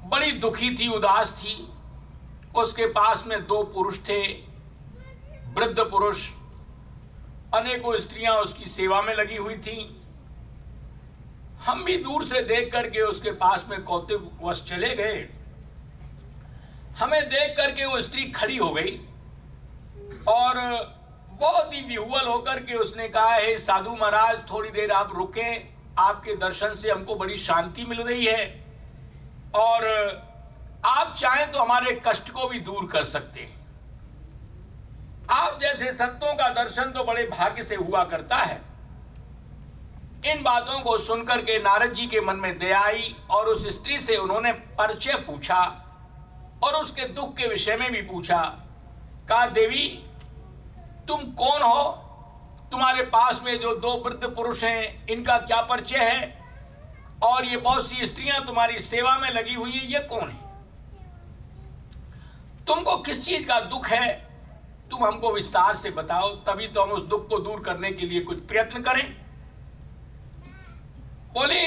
बड़ी दुखी थी, उदास थी। उसके पास में 2 पुरुष थे, वृद्ध पुरुष। अनेकों स्त्रियां उसकी सेवा में लगी हुई थी। हम भी दूर से देख करके उसके पास में कौतूहलवश चले गए। हमें देख करके वो स्त्री खड़ी हो गई और बहुत ही विह्वल होकर के उसने कहा, हे साधु महाराज, थोड़ी देर आप रुके, आपके दर्शन से हमको बड़ी शांति मिल रही है और आप चाहें तो हमारे कष्ट को भी दूर कर सकते हैं। आप जैसे संतों का दर्शन तो बड़े भाग्य से हुआ करता है। इन बातों को सुनकर के नारद जी के मन में दया आई और उस स्त्री से उन्होंने परिचय पूछा और उसके दुख के विषय में भी पूछा। कहा, देवी तुम कौन हो? तुम्हारे पास में जो 2 वृद्ध पुरुष हैं, इनका क्या परिचय है? और ये बहुत सी स्त्रियां तुम्हारी सेवा में लगी हुई है, ये कौन है? तुमको किस चीज का दुख है? तुम हमको विस्तार से बताओ, तभी तो हम उस दुख को दूर करने के लिए कुछ प्रयत्न करें। बोली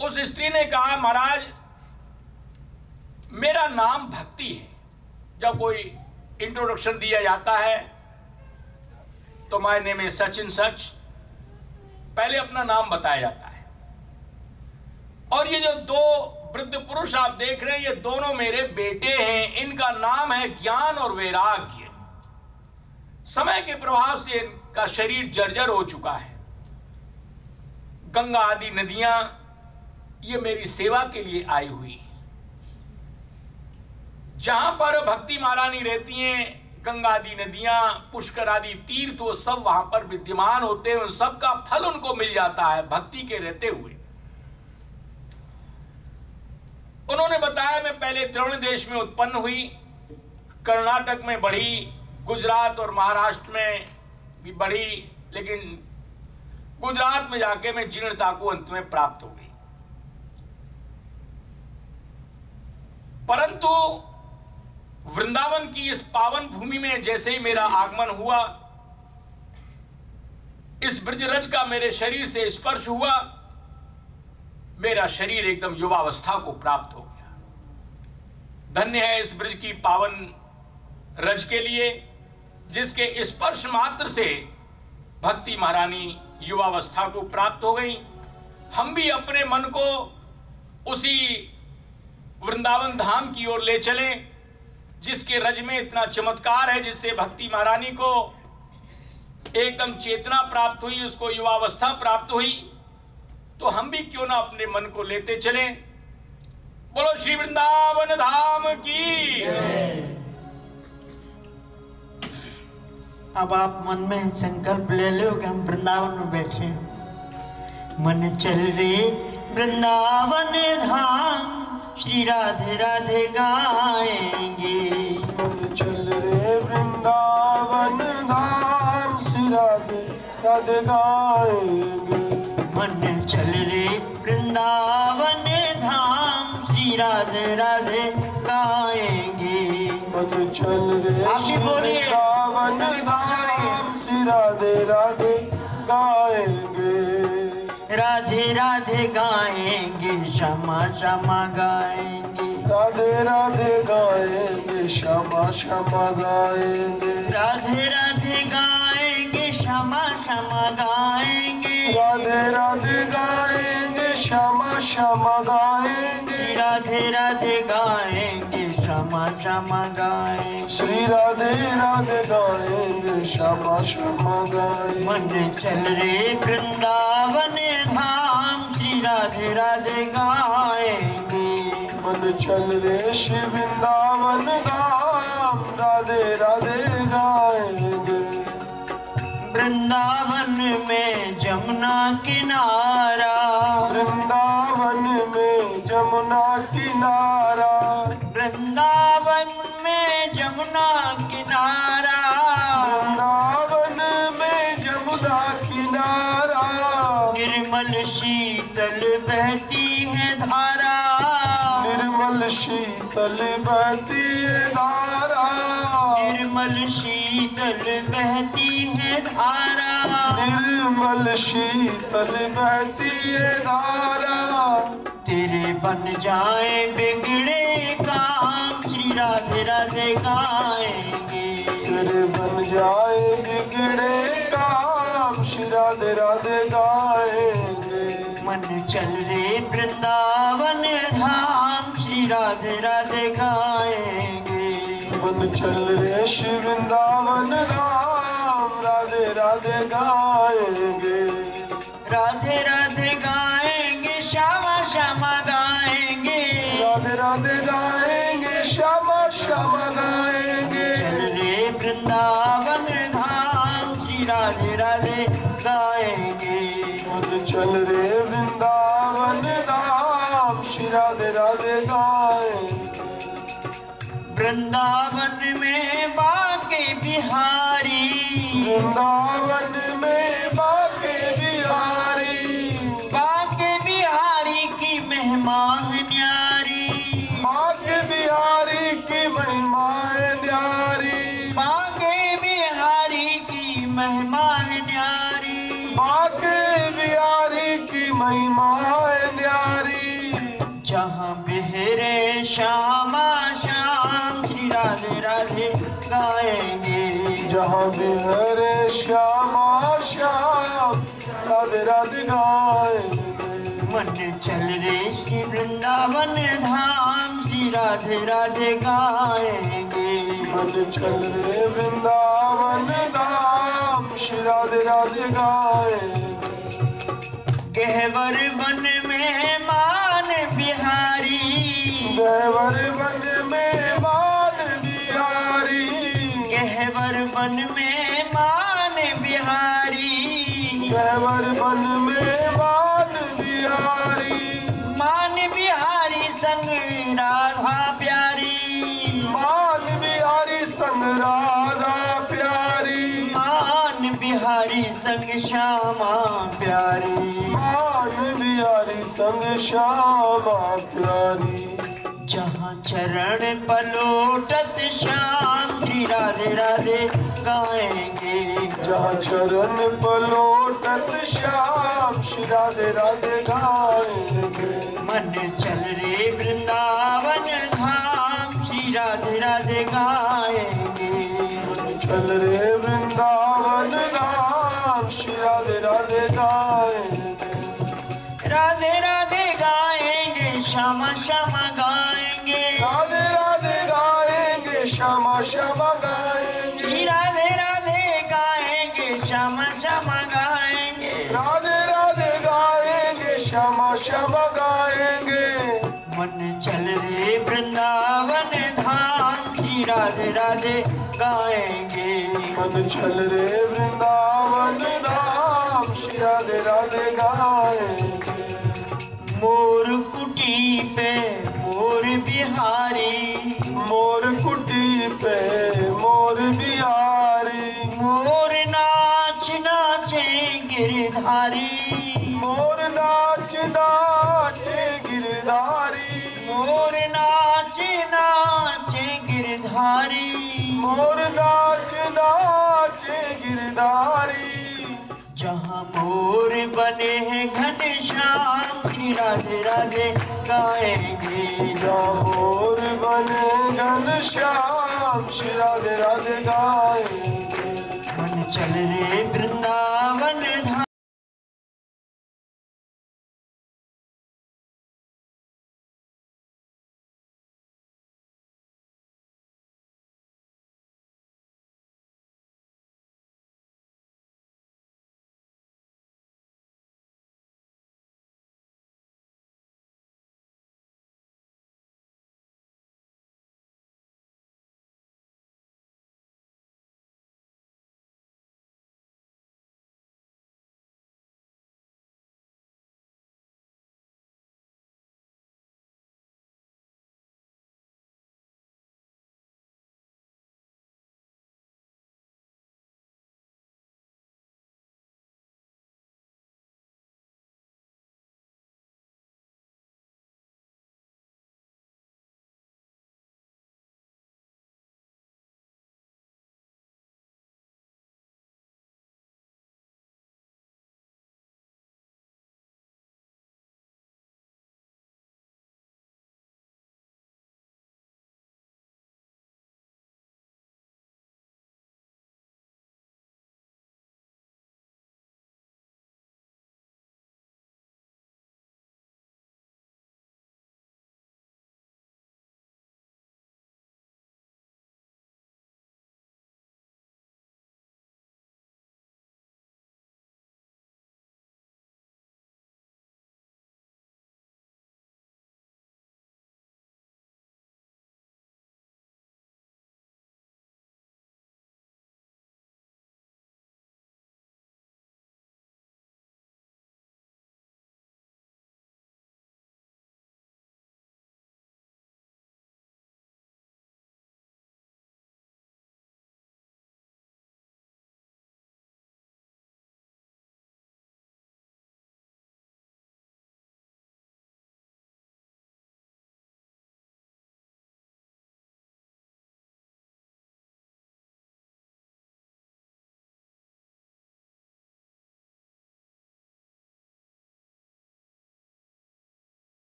उस स्त्री ने कहा, महाराज मेरा नाम भक्ति है। जब कोई इंट्रोडक्शन दिया जाता है तो माय नेम इज सच इन सच, पहले अपना नाम बताया जाता है। और ये जो 2 वृद्ध पुरुष आप देख रहे हैं, ये दोनों मेरे बेटे हैं। इनका नाम है ज्ञान और वैराग्य। समय के प्रभाव से इनका शरीर जर्जर हो चुका है। गंगा आदि नदियां ये मेरी सेवा के लिए आई हुई। जहां पर भक्ति महारानी रहती हैं, गंगा आदि नदियां, पुष्कर आदि तीर्थ, वो सब वहां पर विद्यमान होते हैं। उन सब का फल उनको मिल जाता है भक्ति के रहते हुए। उन्होंने बताया, मैं पहले द्रविड़ देश में उत्पन्न हुई, कर्नाटक में बढ़ी, गुजरात और महाराष्ट्र में भी बढ़ी, लेकिन गुजरात में जाके मैं जीर्णता को अंत में प्राप्त हो गई। परंतु वृंदावन की इस पावन भूमि में जैसे ही मेरा आगमन हुआ, इस ब्रजरज का मेरे शरीर से स्पर्श हुआ, मेरा शरीर एकदम युवावस्था को प्राप्त हो गया। धन्य है इस ब्रज की पावन रज के लिए, जिसके स्पर्श मात्र से भक्ति महारानी युवावस्था को प्राप्त हो गई। हम भी अपने मन को उसी वृंदावन धाम की ओर ले चले, जिसके रज में इतना चमत्कार है, जिससे भक्ति महारानी को एकदम चेतना प्राप्त हुई, उसको युवावस्था प्राप्त हुई। तो हम भी क्यों ना अपने मन को लेते चले। बोलो श्री वृंदावन धाम की। अब आप मन में संकल्प ले लो कि हम वृंदावन में बैठे हैं। मन चल रे वृंदावन धाम, श्री राधे राधे गाएंगे। मन चल रे वृंदावन धाम, श्री राधे राधे गाएंगे। मन चल रे वृंदावन धाम, श्री राधे राधे गाएंगे। मन चल रे आप भी बोलिए, वृंदावन धाम, श्री राधे राधे गाएंगे। राधे राधे गाएंगे, क्षमा क्षमा गाएंगे। राधे राधे गाएंगे, क्षमा क्षमा गाएंगे। राधे राधे गाएंगे, क्षमा क्षमा गाएंगे। राधे राधे गाएंगे, क्षमा क्षमा गाएंगे। राधे राधे गाएंगे, क्षमा क्षमा गाएंगे। श्री राधे राधे गाएंगे, क्षमा क्षमा गाएंगे। मन चल रे वृंदावन धाम, श्री राधे राधे गाएंगे। मन चल रे श्री वृंदावन धाम, राधे राधे गाएंगे। वृंदावन में जमुना किनारा, वृंदावन में जमुना किनारा। वृंदावन में जमुना किनारा। वृंदावन में जमुना किनारा। निर्मल शीतल बहती है धारा। निर्मल शीतल बहती है धारा। निर्मल शीतल बहती है धारा। निर्मल शीतल बहती है धारा। तेरे बन जाए बिगड़े काम श्री राधे राधे गाएंगे। तेरे बन जाए बिगड़े काम श्री राधे राधे गाएंगे। मन चल रे वृंदावन धाम श्री राधे राधे गाएंगे। मन चल रे श्री वृंदावन धाम राधे राधे गाएंगे। राधे राधे गाएंगे श्यामा श्यामा गाएंगे। राधे राधे गाएंगे श्यामा श्यामा गाएंगे। चल रे वृंदावन धाम श्री राधे राधे गाएंगे। मन चल रे वृंदावन धाम श्री राधे राधे गाएंगे। वृंदावन में बाके बिहारी। वृंदावन में बाके बिहारी। बाके बिहारी की महिमा है न्यारी। बाके बिहारी की महिमा है न्यारी। बाके बिहारी की महिमा है न्यारी। बाके बिहारी की महिमा है न्यारी। जहाँ बिहरे श्यामा श्याम श्री राधे राधे गाएंगे। जहाँ बिहरे श्यामा श्याम राधे राधे गाएंगे। मन चल रे श्री वृंदावन धाम श्री राधे राधे गाएंगे। मन चल रे वृंदावन धाम श्री राधे राधे गाएंगे। गहवर वन में मान बिहारी। गहवर वन में मान बिहारी। गहवर वन में मान बिहारी। गहवर वन में मान बिहारी। मान बिहारी संग राधा प्यारी। मान बिहारी संग राधा प्यारी। मान बिहारी संग श्यामा प्यारी। मान बिहारी संग श्यामा प्यारी। जहाँ चरण पलोटत श्याम श्री राधे राधे गाएंगे। जहाँ चरण पलोटत श्याम श्री राधे राधे गाएंगे। मन चल रे वृंदावन धाम श्री राधे राधे गाएंगे। चल रे वृंदावन धाम श्री राधे राधे गाएंगे। राधे राधे गाएंगे श्यामा श्यामा गाएंगे। राधे राधे गाएंगे श्यामा श्यामा गाएंगे। श्री राधे राधे गाएंगे श्यामा श्यामा गाएंगे। राधे राधे गाएंगे श्यामा श्यामा गाएंगे। मन चल रे वृंदावन धाम श्री राधे राधे गाएंगे। मन चल रे वृंदावन धाम श्री राधे राधे गाएंगे। मोर कुटी पे मोर बिहारी। मोर कुटी पे मोर बिहारी। मोर नाच नाचे गिरधारी। मोर नाच नाचे गिरधारी। मोर नाच नाचे गिरधारी। मोर नाच नाचे गिरधारी। जहाँ मोर बने हैं घनश्याम श्री राधे राधे गाएंगे। जहाँ मोर बने घनश्याम श्री राधे राधे गाएंगे। मन चल रे